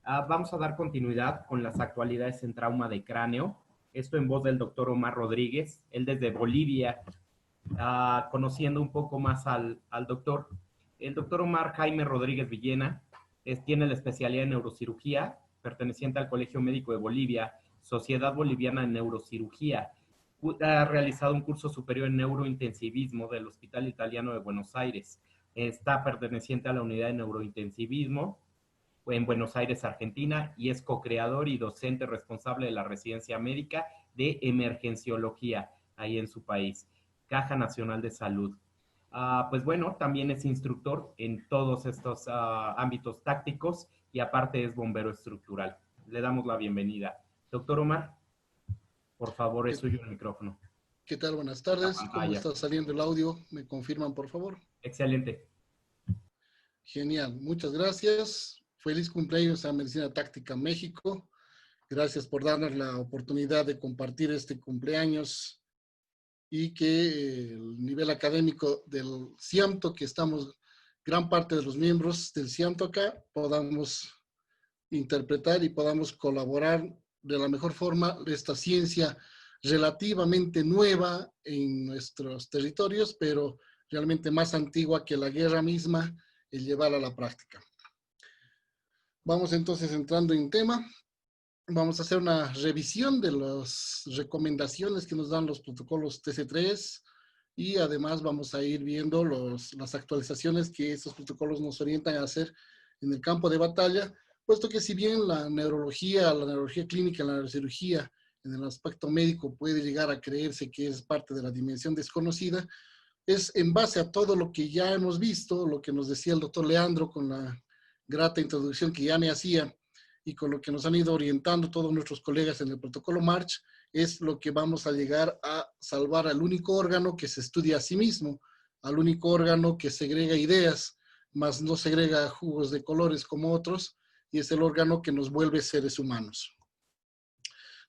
Vamos a dar continuidad con las actualidades en trauma de cráneo. Esto en voz del doctor Omar Rodríguez, él desde Bolivia, conociendo un poco más al doctor. El doctor Omar Jaime Rodríguez Villena tiene la especialidad en neurocirugía, perteneciente al Colegio Médico de Bolivia, Sociedad Boliviana de Neurocirugía. Ha realizado un curso superior en neurointensivismo del Hospital Italiano de Buenos Aires. Está perteneciente a la unidad de neurointensivismo en Buenos Aires, Argentina, y es co-creador y docente responsable de la residencia médica de emergenciología ahí en su país, Caja Nacional de Salud. Pues bueno, también es instructor en todos estos ámbitos tácticos y aparte es bombero estructural. Le damos la bienvenida. Doctor Omar, por favor, es suyo el micrófono. ¿Qué tal? Buenas tardes. ¿Cómo está saliendo el audio? ¿Me confirman, por favor? Excelente. Genial. Muchas gracias. Feliz cumpleaños a Medicina Táctica México. Gracias por darnos la oportunidad de compartir este cumpleaños y que el nivel académico del CIAMTO, que estamos gran parte de los miembros del CIAMTO acá, podamos interpretar y podamos colaborar de la mejor forma esta ciencia relativamente nueva en nuestros territorios, pero realmente más antigua que la guerra misma, el llevar a la práctica. Vamos entonces entrando en tema. Vamos a hacer una revisión de las recomendaciones que nos dan los protocolos TC3 y además vamos a ir viendo las actualizaciones que estos protocolos nos orientan a hacer en el campo de batalla, puesto que si bien la neurología clínica, la neurocirugía en el aspecto médico puede llegar a creerse que es parte de la dimensión desconocida, es en base a todo lo que ya hemos visto, lo que nos decía el doctor Leandro con la grata introducción que ya me hacía y con lo que nos han ido orientando todos nuestros colegas en el protocolo March, es lo que vamos a llegar a salvar al único órgano que se estudia a sí mismo, al único órgano que segrega ideas, mas no segrega jugos de colores como otros, y es el órgano que nos vuelve seres humanos.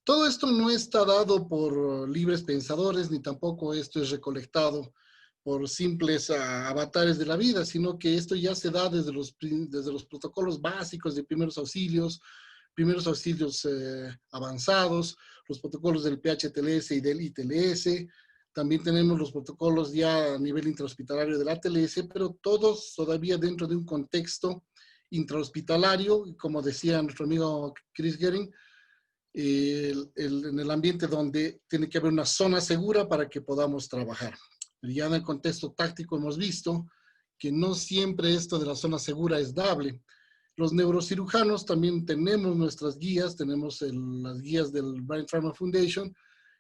Todo esto no está dado por libres pensadores, ni tampoco esto es recolectado por simples avatares de la vida, sino que esto ya se da desde los protocolos básicos de primeros auxilios avanzados, los protocolos del PHTLS y del ITLS. También tenemos los protocolos ya a nivel intrahospitalario del ATLS, pero todos todavía dentro de un contexto intrahospitalario, como decía nuestro amigo Chris Gehring, en el ambiente donde tiene que haber una zona segura para que podamos trabajar. Pero ya en el contexto táctico hemos visto que no siempre esto de la zona segura es dable. Los neurocirujanos también tenemos nuestras guías, tenemos las guías del Brain Trauma Foundation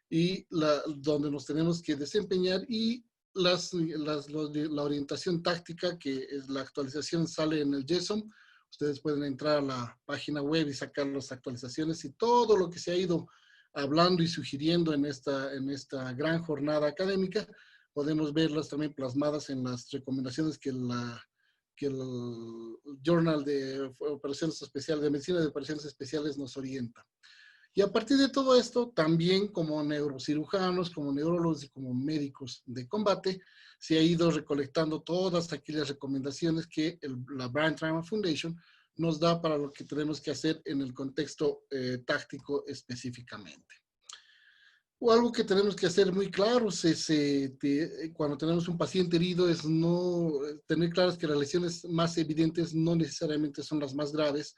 y donde nos tenemos que desempeñar, y la orientación táctica, que es la actualización, sale en el JSON. Ustedes pueden entrar a la página web y sacar las actualizaciones y todo lo que se ha ido hablando y sugiriendo en esta gran jornada académica. Podemos verlas también plasmadas en las recomendaciones que el Journal de Operaciones Especiales, de Medicina de Operaciones Especiales nos orienta. Y a partir de todo esto, también como neurocirujanos, como neurólogos y como médicos de combate, se ha ido recolectando todas aquellas recomendaciones que la Brain Trauma Foundation nos da para lo que tenemos que hacer en el contexto táctico específicamente. O algo que tenemos que hacer muy claros es, cuando tenemos un paciente herido, es no tener claras que las lesiones más evidentes no necesariamente son las más graves.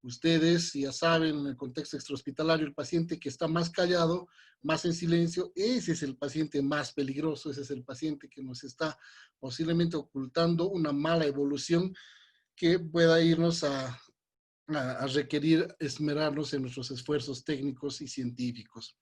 Ustedes ya saben, en el contexto extrahospitalario, el paciente que está más callado, más en silencio, ese es el paciente más peligroso, ese es el paciente que nos está posiblemente ocultando una mala evolución que pueda irnos a requerir esmerarnos en nuestros esfuerzos técnicos y científicos.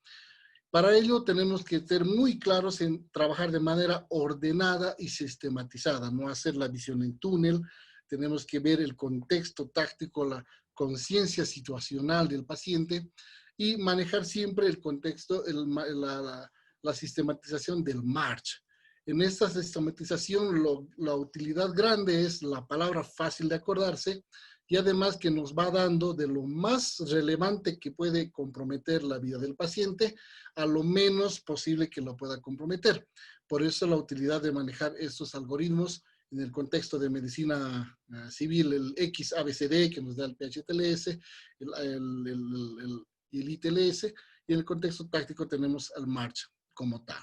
Para ello tenemos que ser muy claros en trabajar de manera ordenada y sistematizada, no hacer la visión en túnel. Tenemos que ver el contexto táctico, la conciencia situacional del paciente y manejar siempre el contexto, la sistematización del March. En esta sistematización la utilidad grande es la palabra fácil de acordarse, y además que nos va dando de lo más relevante que puede comprometer la vida del paciente a lo menos posible que lo pueda comprometer. Por eso la utilidad de manejar estos algoritmos en el contexto de medicina civil, el XABCD, que nos da el PHTLS, y el ITLS, y en el contexto táctico tenemos al MARCH como tal.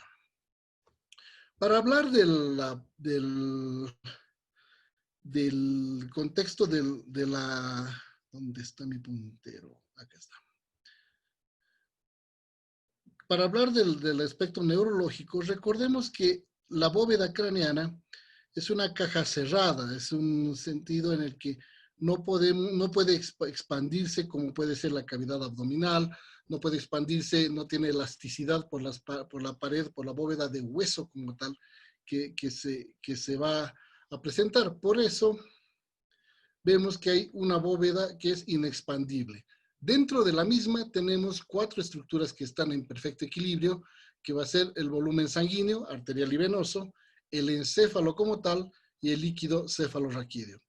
Para hablar del contexto de la... ¿Dónde está mi puntero? Acá está. Para hablar del aspecto neurológico, recordemos que la bóveda craneana es una caja cerrada, es un sentido en el que no puede expandirse como puede ser la cavidad abdominal, no puede expandirse, no tiene elasticidad por la pared, por la bóveda de hueso como tal que se va a presentar. Por eso vemos que hay una bóveda que es inexpandible. Dentro de la misma tenemos 4 estructuras que están en perfecto equilibrio, que va a ser el volumen sanguíneo, arterial y venoso, el encéfalo como tal y el líquido cefalorraquídeo.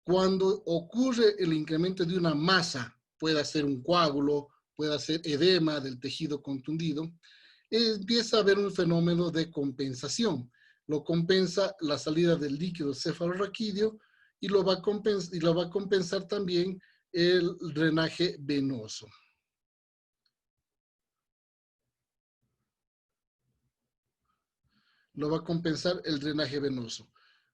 Cuando ocurre el incremento de una masa, puede ser un coágulo, puede ser edema del tejido contundido, empieza a haber un fenómeno de compensación. Lo compensa la salida del líquido cefalorraquídeo y lo va a compensar también el drenaje venoso. Lo va a compensar el drenaje venoso.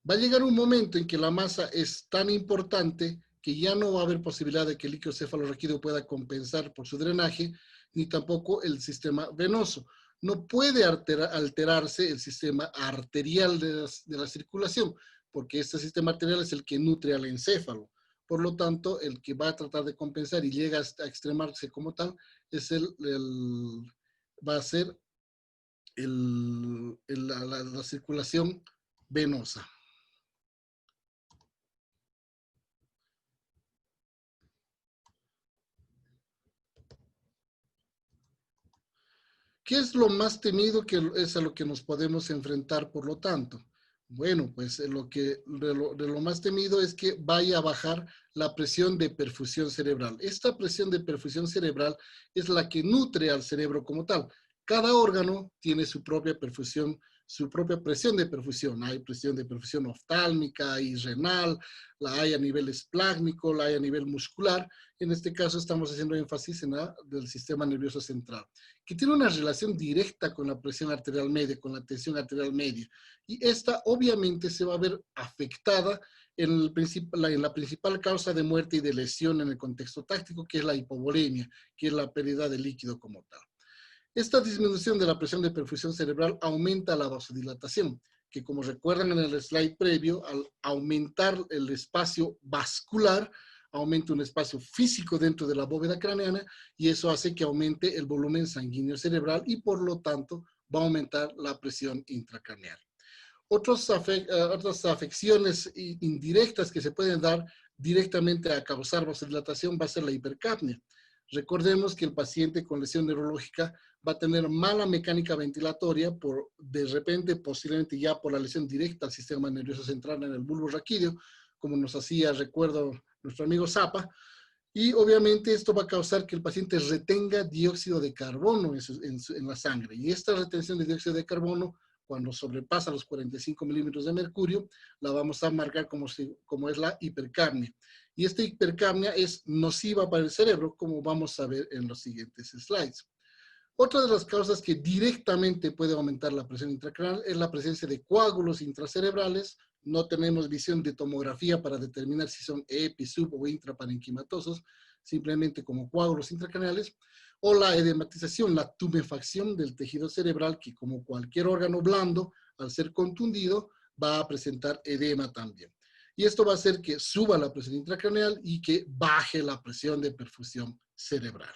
Va a llegar un momento en que la masa es tan importante que ya no va a haber posibilidad de que el líquido cefalorraquídeo pueda compensar por su drenaje, ni tampoco el sistema venoso. No puede alterarse el sistema arterial de la circulación, porque este sistema arterial es el que nutre al encéfalo. Por lo tanto, el que va a tratar de compensar y llega a extremarse como tal, es va a ser la circulación venosa. ¿Qué es lo más temido que es a lo que nos podemos enfrentar por lo tanto? Bueno, pues de lo más temido es que vaya a bajar la presión de perfusión cerebral. Esta presión de perfusión cerebral es la que nutre al cerebro como tal. Cada órgano tiene su propia perfusión, su propia presión de perfusión. Hay presión de perfusión oftálmica, hay renal, la hay a nivel esplásmico, la hay a nivel muscular. En este caso estamos haciendo énfasis en la del sistema nervioso central, que tiene una relación directa con la presión arterial media, con la tensión arterial media. Y esta obviamente se va a ver afectada en la principal causa de muerte y de lesión en el contexto táctico, que es la hipovolemia, que es la pérdida de líquido como tal. Esta disminución de la presión de perfusión cerebral aumenta la vasodilatación, que como recuerdan en el slide previo, al aumentar el espacio vascular, aumenta un espacio físico dentro de la bóveda craneana y eso hace que aumente el volumen sanguíneo cerebral y por lo tanto va a aumentar la presión intracraneal. Otras afecciones indirectas que se pueden dar directamente a causar vasodilatación va a ser la hipercapnia. Recordemos que el paciente con lesión neurológica va a tener mala mecánica ventilatoria de repente, posiblemente ya por la lesión directa al sistema nervioso central en el bulbo raquídeo, como nos hacía, recuerdo, nuestro amigo Zappa, y obviamente esto va a causar que el paciente retenga dióxido de carbono en la sangre. Y esta retención de dióxido de carbono, cuando sobrepasa los 45 milímetros de mercurio, la vamos a marcar como es la hipercapnia. Y esta hipercapnia es nociva para el cerebro, como vamos a ver en los siguientes slides. Otra de las causas que directamente puede aumentar la presión intracraneal es la presencia de coágulos intracerebrales. No tenemos visión de tomografía para determinar si son epi, sub o intraparenquimatosos, simplemente como coágulos intracraneales. O la edematización, la tumefacción del tejido cerebral, que como cualquier órgano blando, al ser contundido, va a presentar edema también. Y esto va a hacer que suba la presión intracraneal y que baje la presión de perfusión cerebral.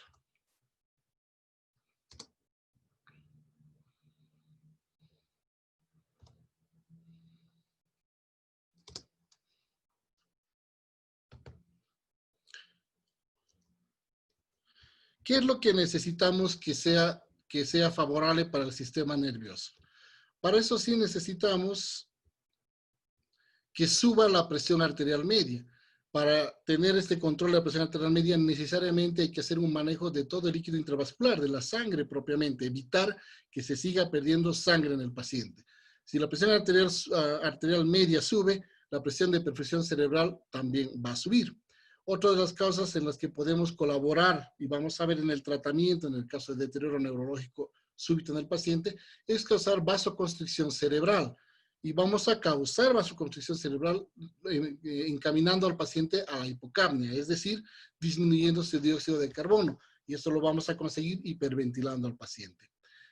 ¿Qué es lo que necesitamos que sea favorable para el sistema nervioso? Para eso sí necesitamos que suba la presión arterial media. Para tener este control de la presión arterial media necesariamente hay que hacer un manejo de todo el líquido intravascular, de la sangre propiamente, evitar que se siga perdiendo sangre en el paciente. Si la presión arterial media sube, la presión de perfusión cerebral también va a subir. Otra de las causas en las que podemos colaborar, y vamos a ver en el tratamiento, en el caso de deterioro neurológico súbito en el paciente, es causar vasoconstricción cerebral. Y vamos a causar vasoconstricción cerebral encaminando al paciente a la hipocapnia, es decir, disminuyendo su dióxido de carbono. Y esto lo vamos a conseguir hiperventilando al paciente.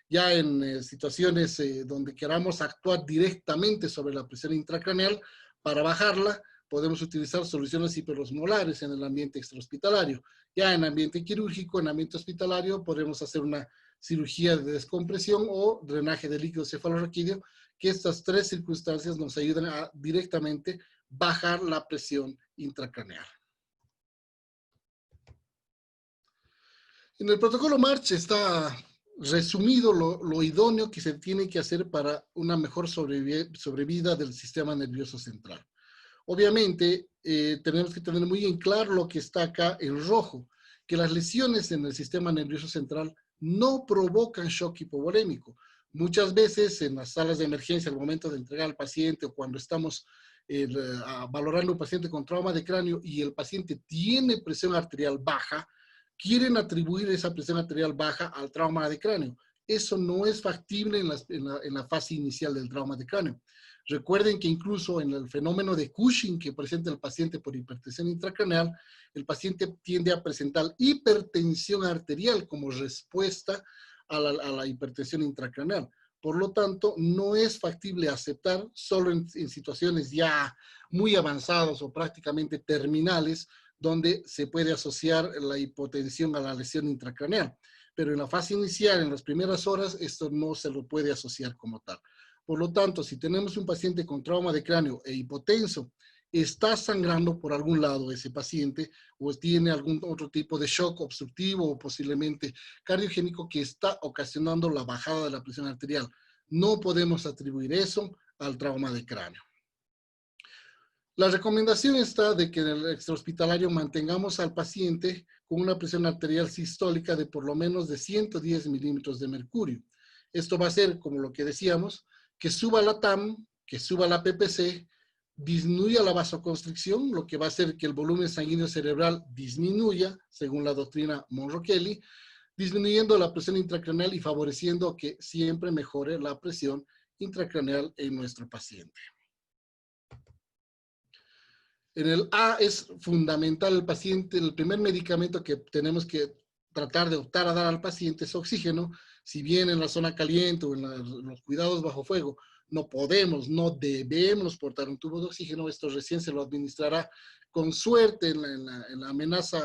Ya en situaciones donde queramos actuar directamente sobre la presión intracraneal para bajarla, podemos utilizar soluciones hiperosmolares en el ambiente extrahospitalario. Ya en ambiente quirúrgico, en ambiente hospitalario, podemos hacer una cirugía de descompresión o drenaje de líquido cefalorraquídeo, que estas tres circunstancias nos ayudan a directamente bajar la presión intracraneal. En el protocolo March está resumido lo idóneo que se tiene que hacer para una mejor sobrevida del sistema nervioso central. Obviamente, tenemos que tener muy en claro lo que está acá en rojo, que las lesiones en el sistema nervioso central no provocan shock hipovolémico. Muchas veces en las salas de emergencia, al momento de entregar al paciente o cuando estamos valorando a un paciente con trauma de cráneo y el paciente tiene presión arterial baja, quieren atribuir esa presión arterial baja al trauma de cráneo. Eso no es factible en la fase inicial del trauma de cráneo. Recuerden que incluso en el fenómeno de Cushing que presenta el paciente por hipertensión intracraneal, el paciente tiende a presentar hipertensión arterial como respuesta a la hipertensión intracraneal. Por lo tanto, no es factible aceptar solo en situaciones ya muy avanzadas o prácticamente terminales donde se puede asociar la hipotensión a la lesión intracraneal. Pero en la fase inicial, en las primeras horas, esto no se lo puede asociar como tal. Por lo tanto, si tenemos un paciente con trauma de cráneo e hipotenso, está sangrando por algún lado ese paciente o tiene algún otro tipo de shock obstructivo o posiblemente cardiogénico que está ocasionando la bajada de la presión arterial. No podemos atribuir eso al trauma de cráneo. La recomendación está de que en el extrahospitalario mantengamos al paciente con una presión arterial sistólica de por lo menos de 110 milímetros de mercurio. Esto va a ser, como lo que decíamos, que suba la TAM, que suba la PPC, disminuya la vasoconstricción, lo que va a hacer que el volumen sanguíneo cerebral disminuya, según la doctrina Monro-Kelly, disminuyendo la presión intracraneal y favoreciendo que siempre mejore la presión intracraneal en nuestro paciente. En el A es fundamental el paciente, el primer medicamento que tenemos que tratar de optar a dar al paciente es oxígeno. Si bien en la zona caliente o en los cuidados bajo fuego no podemos, no debemos portar un tubo de oxígeno, esto recién se lo administrará con suerte en la amenaza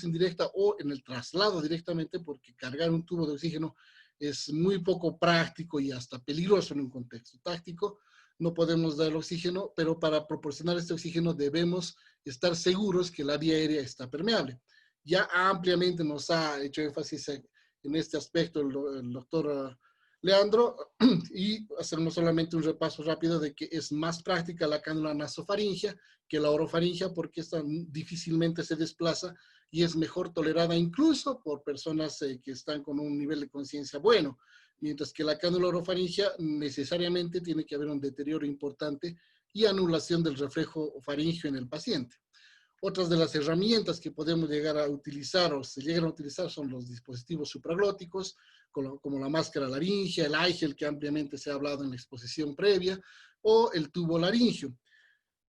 indirecta o en el traslado directamente, porque cargar un tubo de oxígeno es muy poco práctico y hasta peligroso en un contexto táctico. No podemos dar el oxígeno, pero para proporcionar este oxígeno debemos estar seguros que la vía aérea está permeable. Ya ampliamente nos ha hecho énfasis en este aspecto el doctor Leandro, y hacemos solamente un repaso rápido de que es más práctica la cánula nasofaringea que la orofaringea porque esta difícilmente se desplaza y es mejor tolerada incluso por personas que están con un nivel de conciencia bueno. Mientras que la cánula orofaringea necesariamente tiene que haber un deterioro importante y anulación del reflejo faríngeo en el paciente. Otras de las herramientas que podemos llegar a utilizar o se llegan a utilizar son los dispositivos supraglóticos, como la máscara laringea, el IGEL que ampliamente se ha hablado en la exposición previa, o el tubo laringio.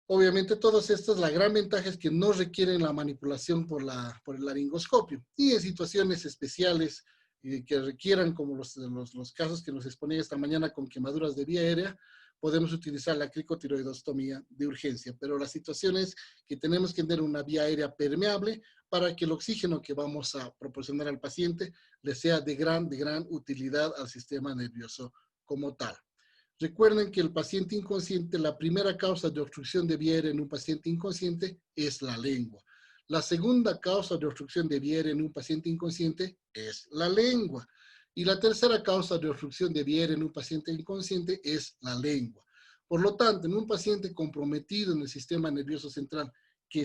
Obviamente todas estas, la gran ventaja es que no requieren la manipulación por el laringoscopio. Y en situaciones especiales que requieran, como los casos que nos exponía esta mañana con quemaduras de vía aérea, podemos utilizar la cricotiroidostomía de urgencia. Pero la situación es que tenemos que tener una vía aérea permeable para que el oxígeno que vamos a proporcionar al paciente le sea de gran utilidad al sistema nervioso como tal. Recuerden que el paciente inconsciente, la primera causa de obstrucción de vía aérea en un paciente inconsciente es la lengua. La segunda causa de obstrucción de vía aérea en un paciente inconsciente es la lengua. Y la tercera causa de obstrucción de vía aérea en un paciente inconsciente es la lengua. Por lo tanto, en un paciente comprometido en el sistema nervioso central que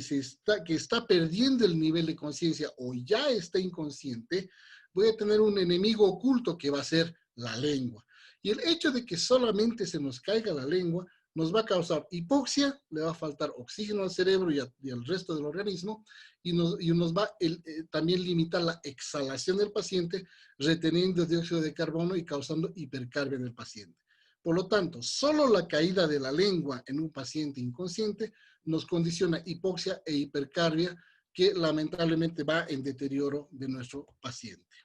está perdiendo el nivel de conciencia o ya está inconsciente, voy a tener un enemigo oculto que va a ser la lengua. Y el hecho de que solamente se nos caiga la lengua nos va a causar hipoxia, le va a faltar oxígeno al cerebro y al resto del organismo, y nos va también limitar la exhalación del paciente, reteniendo dióxido de carbono y causando hipercarbia en el paciente. Por lo tanto, solo la caída de la lengua en un paciente inconsciente nos condiciona hipoxia e hipercarbia, que lamentablemente va en deterioro de nuestro paciente.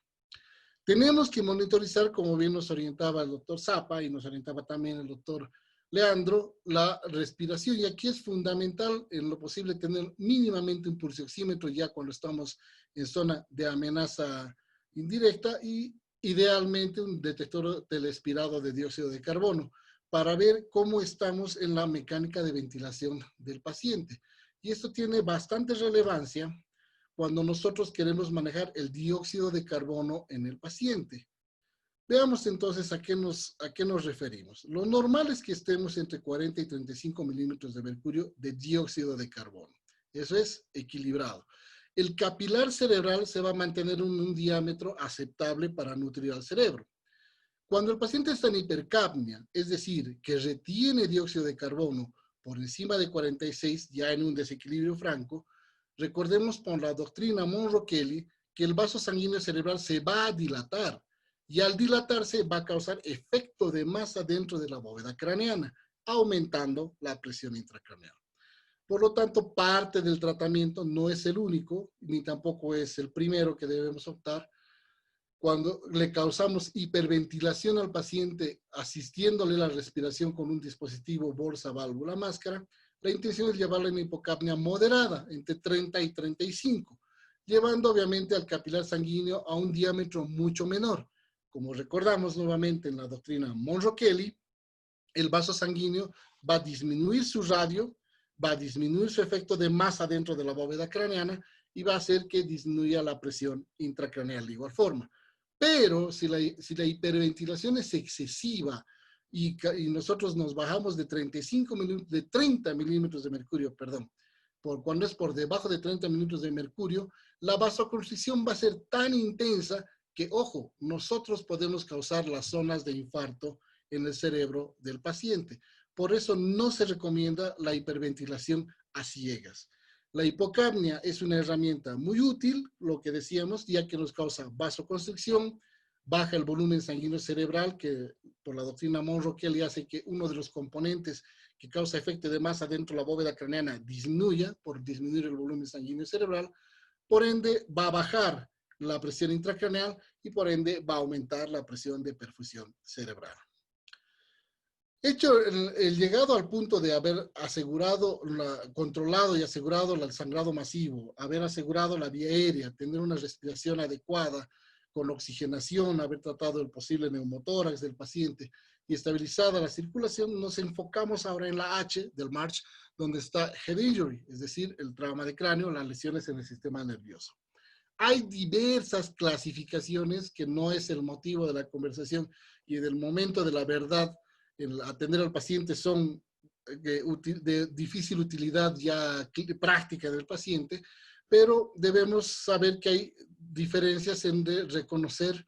Tenemos que monitorizar, como bien nos orientaba el doctor Zapa y nos orientaba también el doctor Leandro, la respiración. Y aquí es fundamental, en lo posible, tener mínimamente un pulsioxímetro ya cuando estamos en zona de amenaza indirecta, y idealmente un detector telespirado de dióxido de carbono para ver cómo estamos en la mecánica de ventilación del paciente. Y esto tiene bastante relevancia cuando nosotros queremos manejar el dióxido de carbono en el paciente. Veamos entonces a qué nos referimos. Lo normal es que estemos entre 40 y 35 milímetros de mercurio de dióxido de carbono. Eso es equilibrado. El capilar cerebral se va a mantener en un diámetro aceptable para nutrir al cerebro. Cuando el paciente está en hipercapnia, es decir, que retiene dióxido de carbono por encima de 46, ya en un desequilibrio franco, recordemos por la doctrina Monro-Kelly que el vaso sanguíneo cerebral se va a dilatar, y al dilatarse va a causar efecto de masa dentro de la bóveda craneana, aumentando la presión intracraneal. Por lo tanto, parte del tratamiento no es el único, ni tampoco es el primero que debemos optar. Cuando le causamos hiperventilación al paciente, asistiéndole la respiración con un dispositivo bolsa, válvula, máscara, la intención es llevarle a una hipocapnia moderada, entre 30 y 35, llevando obviamente al capilar sanguíneo a un diámetro mucho menor. Como recordamos nuevamente en la doctrina Monro-Kelly, el vaso sanguíneo va a disminuir su radio, va a disminuir su efecto de masa dentro de la bóveda craneana y va a hacer que disminuya la presión intracraneal de igual forma. Pero si la hiperventilación es excesiva y nosotros nos bajamos de 30 milímetros de mercurio, perdón, cuando es por debajo de 30 milímetros de mercurio, la vasoconstricción va a ser tan intensa que, ojo, nosotros podemos causar las zonas de infarto en el cerebro del paciente. Por eso no se recomienda la hiperventilación a ciegas. La hipocapnia es una herramienta muy útil, lo que decíamos, ya que nos causa vasoconstricción, baja el volumen sanguíneo cerebral, que por la doctrina Monro-Kelly hace que uno de los componentes que causa efecto de masa dentro de la bóveda craneana disminuya por disminuir el volumen sanguíneo cerebral. Por ende, va a bajar la presión intracraneal y por ende va a aumentar la presión de perfusión cerebral. Hecho el llegado al punto de haber asegurado, controlado y asegurado el sangrado masivo, haber asegurado la vía aérea, tener una respiración adecuada con oxigenación, haber tratado el posible neumotórax del paciente y estabilizada la circulación, nos enfocamos ahora en la H del March, donde está head injury, es decir, el trauma de cráneo, las lesiones en el sistema nervioso. Hay diversas clasificaciones que no es el motivo de la conversación y del momento de la verdad. El atender al paciente son de difícil utilidad ya práctica del paciente, pero debemos saber que hay diferencias en reconocer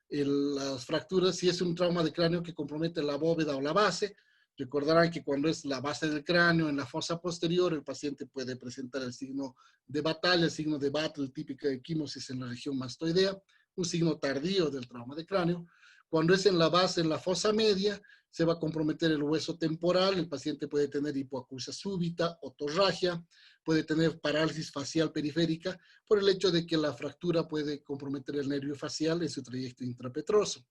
las fracturas, si es un trauma de cráneo que compromete la bóveda o la base. Recordarán que cuando es la base del cráneo, en la fosa posterior, el paciente puede presentar el signo de batalla, el signo de battle, típica equimosis en la región mastoidea, un signo tardío del trauma de cráneo. Cuando es en la base, en la fosa media, se va a comprometer el hueso temporal, el paciente puede tener hipoacusia súbita, otorragia, puede tener parálisis facial periférica por el hecho de que la fractura puede comprometer el nervio facial en su trayecto intrapetroso.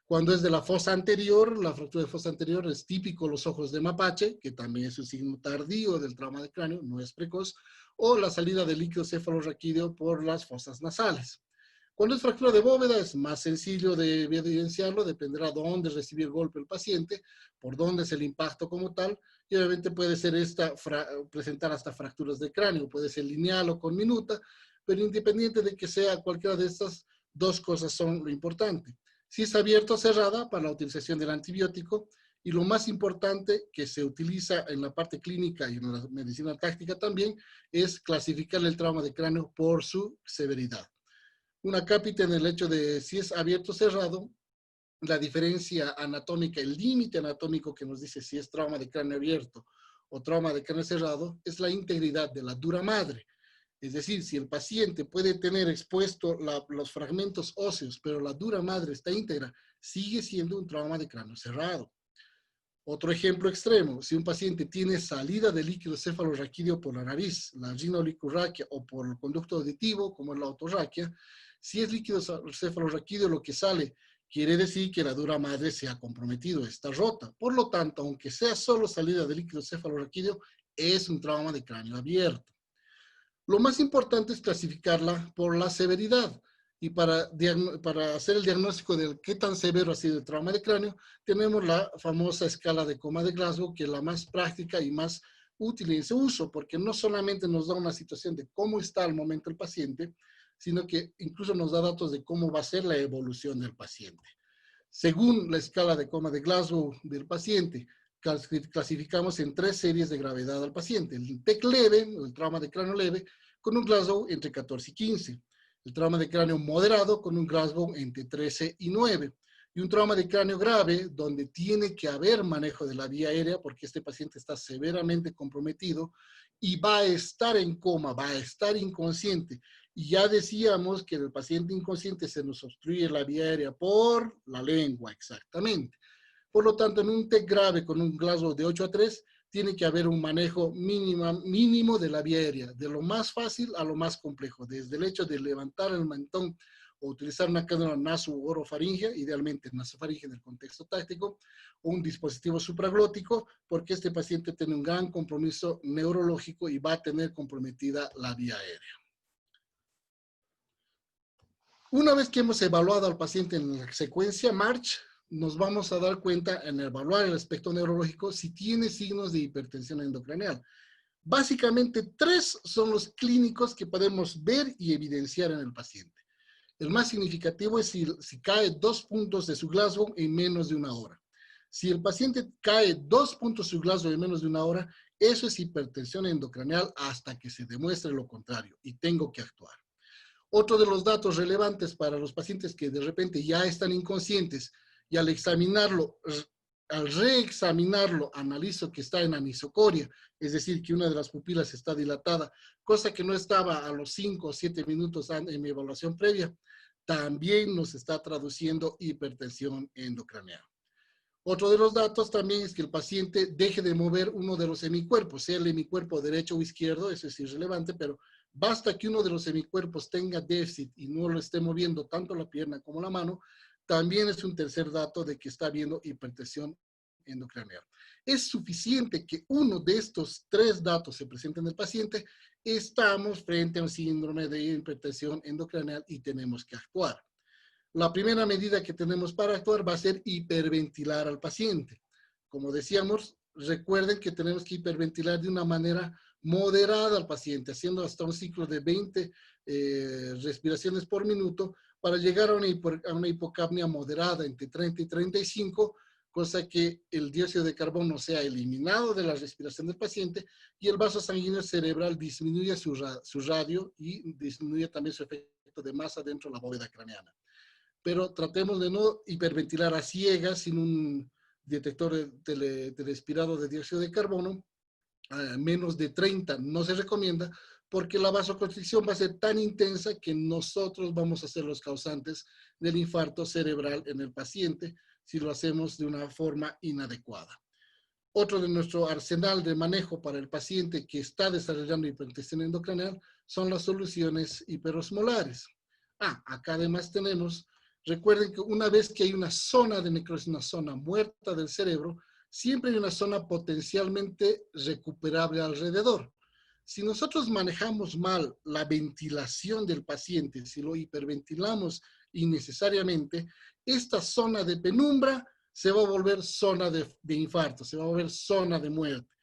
Cuando es de la fosa anterior, la fractura de fosa anterior es típico los ojos de mapache, que también es un signo tardío del trauma de cráneo, no es precoz, o la salida de líquido cefalorraquídeo por las fosas nasales. Cuando es fractura de bóveda es más sencillo de evidenciarlo, dependerá de dónde recibió el golpe el paciente, por dónde es el impacto como tal, y obviamente puede ser presentar hasta fracturas de cráneo, puede ser lineal o con minuta, pero independiente de que sea cualquiera de estas dos cosas son lo importante. Si es abierta o cerrada, para la utilización del antibiótico, y lo más importante que se utiliza en la parte clínica y en la medicina táctica también, es clasificar el trauma de cráneo por su severidad. Una cápita en el hecho de si es abierto o cerrado, la diferencia anatómica, el límite anatómico que nos dice si es trauma de cráneo abierto o trauma de cráneo cerrado, es la integridad de la dura madre. Es decir, si el paciente puede tener expuesto los fragmentos óseos, pero la dura madre está íntegra, sigue siendo un trauma de cráneo cerrado. Otro ejemplo extremo, si un paciente tiene salida de líquido cefalorraquídeo por la nariz, la ginaulicurraquia, o por el conducto auditivo, como es la otorraquia, si es líquido cefalorraquídeo lo que sale, quiere decir que la dura madre se ha comprometido, está rota. Por lo tanto, aunque sea solo salida de líquido cefalorraquídeo, es un trauma de cráneo abierto. Lo más importante es clasificarla por la severidad. Y para hacer el diagnóstico de qué tan severo ha sido el trauma de cráneo, tenemos la famosa escala de Coma de Glasgow, que es la más práctica y más útil en su uso, porque no solamente nos da una situación de cómo está al momento el paciente, sino que incluso nos da datos de cómo va a ser la evolución del paciente. Según la escala de Coma de Glasgow del paciente, clasificamos en 3 series de gravedad al paciente. El TEC leve, o el trauma de cráneo leve, con un Glasgow entre 14 y 15. El trauma de cráneo moderado con un Glasgow entre 13 y 9. Y un trauma de cráneo grave, donde tiene que haber manejo de la vía aérea, porque este paciente está severamente comprometido y va a estar en coma, va a estar inconsciente. Y ya decíamos que el paciente inconsciente se nos obstruye la vía aérea por la lengua, exactamente. Por lo tanto, en un TEC grave con un Glasgow de 8 a 3, tiene que haber un manejo mínimo de la vía aérea, de lo más fácil a lo más complejo, desde el hecho de levantar el mentón o utilizar una cánula naso-orofaringea, idealmente nasofaringea en el contexto táctico, o un dispositivo supraglótico, porque este paciente tiene un gran compromiso neurológico y va a tener comprometida la vía aérea. Una vez que hemos evaluado al paciente en la secuencia March, nos vamos a dar cuenta en evaluar el aspecto neurológico si tiene signos de hipertensión endocraneal. Básicamente, 3 son los clínicos que podemos ver y evidenciar en el paciente. El más significativo es si cae 2 puntos de su Glasgow en menos de 1 hora. Si el paciente cae 2 puntos de su Glasgow en menos de 1 hora, eso es hipertensión endocraneal hasta que se demuestre lo contrario y tengo que actuar. Otro de los datos relevantes para los pacientes que de repente ya están inconscientes y al examinarlo, al reexaminarlo, analizo que está en anisocoria, es decir, que una de las pupilas está dilatada, cosa que no estaba a los 5 o 7 minutos en mi evaluación previa, también nos está traduciendo hipertensión endocraneal. Otro de los datos también es que el paciente deje de mover uno de los hemicuerpos, sea el hemicuerpo derecho o izquierdo, eso es irrelevante, pero basta que uno de los hemicuerpos tenga déficit y no lo esté moviendo tanto la pierna como la mano, también es un tercer dato de que está habiendo hipertensión endocraneal. Es suficiente que uno de estos 3 datos se presente en el paciente, estamos frente a un síndrome de hipertensión endocraneal y tenemos que actuar. La primera medida que tenemos para actuar va a ser hiperventilar al paciente. Como decíamos, recuerden que tenemos que hiperventilar de una manera moderada al paciente, haciendo hasta un ciclo de 20 respiraciones por minuto para llegar a una hipocapnia moderada entre 30 y 35, cosa que el dióxido de carbono sea eliminado de la respiración del paciente y el vaso sanguíneo cerebral disminuye su radio y disminuye también su efecto de masa dentro de la bóveda craneana. Pero tratemos de no hiperventilar a ciegas sin un detector telespirado de dióxido de carbono. Menos de 30 no se recomienda porque la vasoconstricción va a ser tan intensa que nosotros vamos a ser los causantes del infarto cerebral en el paciente si lo hacemos de una forma inadecuada. Otro de nuestro arsenal de manejo para el paciente que está desarrollando hipertensión endocraneal son las soluciones hiperosmolares. Acá además tenemos, recuerden que una vez que hay una zona de necrosis, una zona muerta del cerebro, siempre hay una zona potencialmente recuperable alrededor. Si nosotros manejamos mal la ventilación del paciente, si lo hiperventilamos innecesariamente, esta zona de penumbra se va a volver zona de infarto, se va a volver zona de muerte.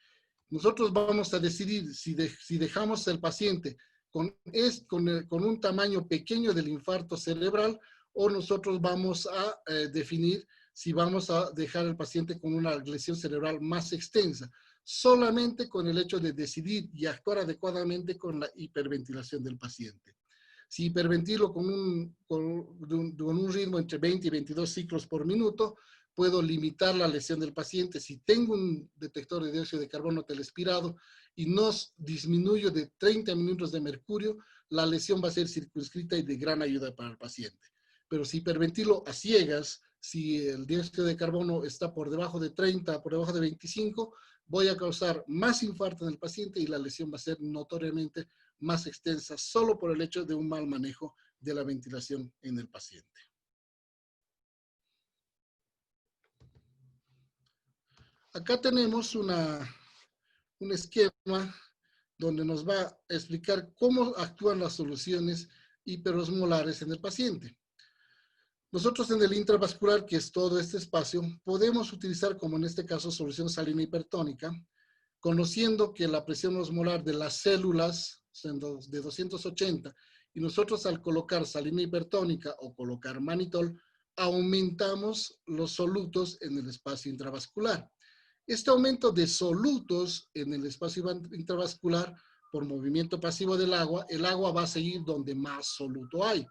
Nosotros vamos a decidir si dejamos al paciente con un tamaño pequeño del infarto cerebral o nosotros vamos a definir si vamos a dejar al paciente con una lesión cerebral más extensa, solamente con el hecho de decidir y actuar adecuadamente con la hiperventilación del paciente. Si hiperventilo con un ritmo entre 20 y 22 ciclos por minuto, puedo limitar la lesión del paciente. Si tengo un detector de dióxido de carbono telespirado y no disminuyo de 30 minutos de mercurio, la lesión va a ser circunscrita y de gran ayuda para el paciente. Pero si hiperventilo a ciegas, si el dióxido de carbono está por debajo de 30, por debajo de 25, voy a causar más infarto en el paciente y la lesión va a ser notoriamente más extensa solo por el hecho de un mal manejo de la ventilación en el paciente. Acá tenemos un esquema donde nos va a explicar cómo actúan las soluciones hiperosmolares en el paciente. Nosotros en el intravascular, que es todo este espacio, podemos utilizar, como en este caso, solución salina hipertónica, conociendo que la presión osmolar de las células son de 280, y nosotros al colocar salina hipertónica o colocar mannitol, aumentamos los solutos en el espacio intravascular. Este aumento de solutos en el espacio intravascular por movimiento pasivo del agua, el agua va a seguir donde más soluto hay.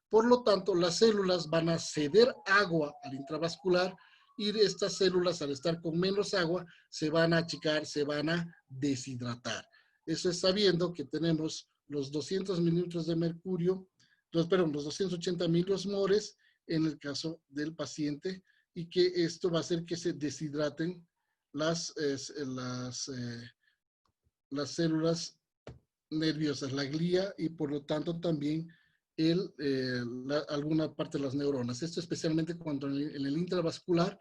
Por lo tanto, las células van a ceder agua al intravascular y estas células, al estar con menos agua, se van a achicar, se van a deshidratar. Eso es sabiendo que tenemos los 200 mililitros de mercurio, los 280 miliosmoles en el caso del paciente, y que esto va a hacer que se deshidraten las células nerviosas, la glía, y por lo tanto también alguna parte de las neuronas. Esto especialmente cuando en el intravascular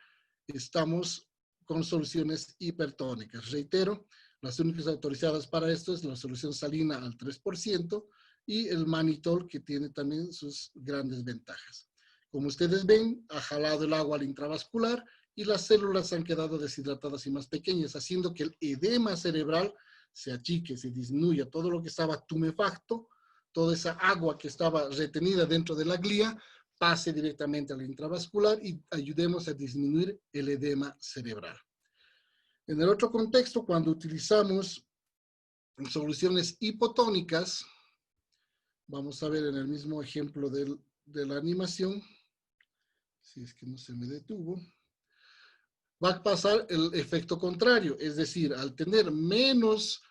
estamos con soluciones hipertónicas. Reitero, las únicas autorizadas para esto es la solución salina al 3% y el mannitol, que tiene también sus grandes ventajas. Como ustedes ven, ha jalado el agua al intravascular y las células han quedado deshidratadas y más pequeñas, haciendo que el edema cerebral se achique, se disminuya. Todo lo que estaba tumefacto, toda esa agua que estaba retenida dentro de la glía, pase directamente al intravascular y ayudemos a disminuir el edema cerebral. En el otro contexto, cuando utilizamos soluciones hipotónicas, vamos a ver en el mismo ejemplo de la animación, si es que no se me detuvo, va a pasar el efecto contrario, es decir, al tener menos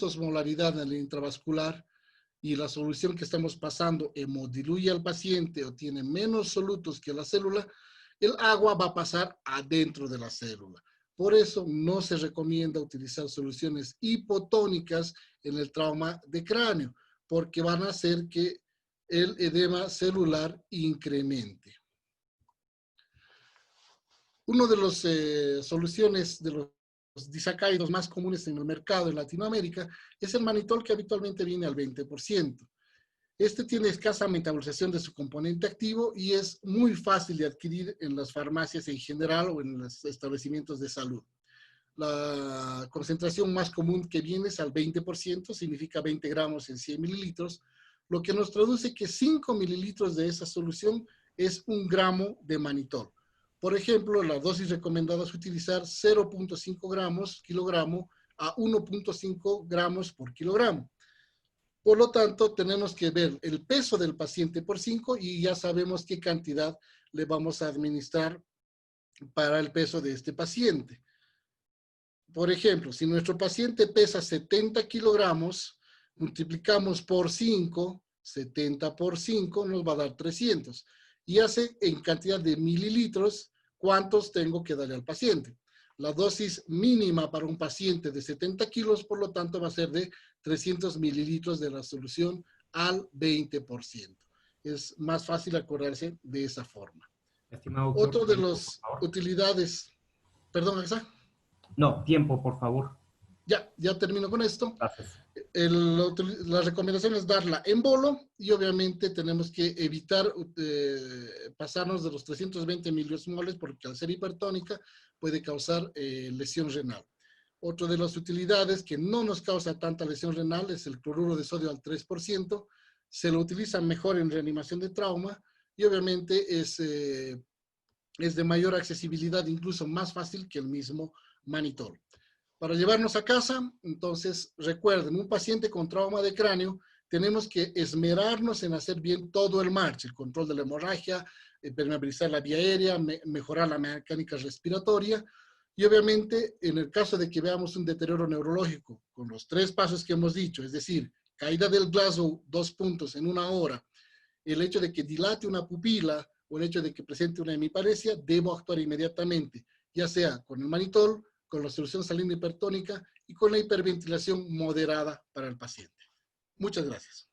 osmolaridad en el intravascular y la solución que estamos pasando hemodiluye al paciente o tiene menos solutos que la célula, el agua va a pasar adentro de la célula. Por eso no se recomienda utilizar soluciones hipotónicas en el trauma de cráneo, porque van a hacer que el edema celular incremente. Una de las soluciones de los disacáridos más comunes en el mercado en Latinoamérica es el mannitol, que habitualmente viene al 20%. Este tiene escasa metabolización de su componente activo y es muy fácil de adquirir en las farmacias en general o en los establecimientos de salud. La concentración más común que viene es al 20%, significa 20 gramos en 100 mililitros, lo que nos traduce que 5 mililitros de esa solución es 1 gramo de mannitol. Por ejemplo, la dosis recomendada es utilizar 0.5 gramos kilogramo a 1.5 gramos por kilogramo. Por lo tanto, tenemos que ver el peso del paciente por 5 y ya sabemos qué cantidad le vamos a administrar para el peso de este paciente. Por ejemplo, si nuestro paciente pesa 70 kilogramos, multiplicamos por 5, 70 por 5 nos va a dar 300. Y hace en cantidad de mililitros cuántos tengo que darle al paciente. La dosis mínima para un paciente de 70 kilos, por lo tanto, va a ser de 300 mililitros de la solución al 20%. Es más fácil acordarse de esa forma. Estimado doctor, Otro de las utilidades, perdón, Axa. No, tiempo, por favor. Ya termino con esto. Gracias. La recomendación es darla en bolo y obviamente tenemos que evitar pasarnos de los 320 miliosmoles porque al ser hipertónica puede causar lesión renal. Otra de las utilidades que no nos causa tanta lesión renal es el cloruro de sodio al 3%. Se lo utiliza mejor en reanimación de trauma y obviamente es de mayor accesibilidad, incluso más fácil que el mismo mannitol. Para llevarnos a casa, entonces recuerden, un paciente con trauma de cráneo tenemos que esmerarnos en hacer bien todo el march, el control de la hemorragia, permeabilizar la vía aérea, mejorar la mecánica respiratoria, y obviamente en el caso de que veamos un deterioro neurológico con los 3 pasos que hemos dicho, es decir, caída del Glasgow 2 puntos en 1 hora, el hecho de que dilate una pupila o el hecho de que presente una hemiparesia, debo actuar inmediatamente, ya sea con el manitol, con la solución salina hipertónica y con la hiperventilación moderada para el paciente. Muchas gracias.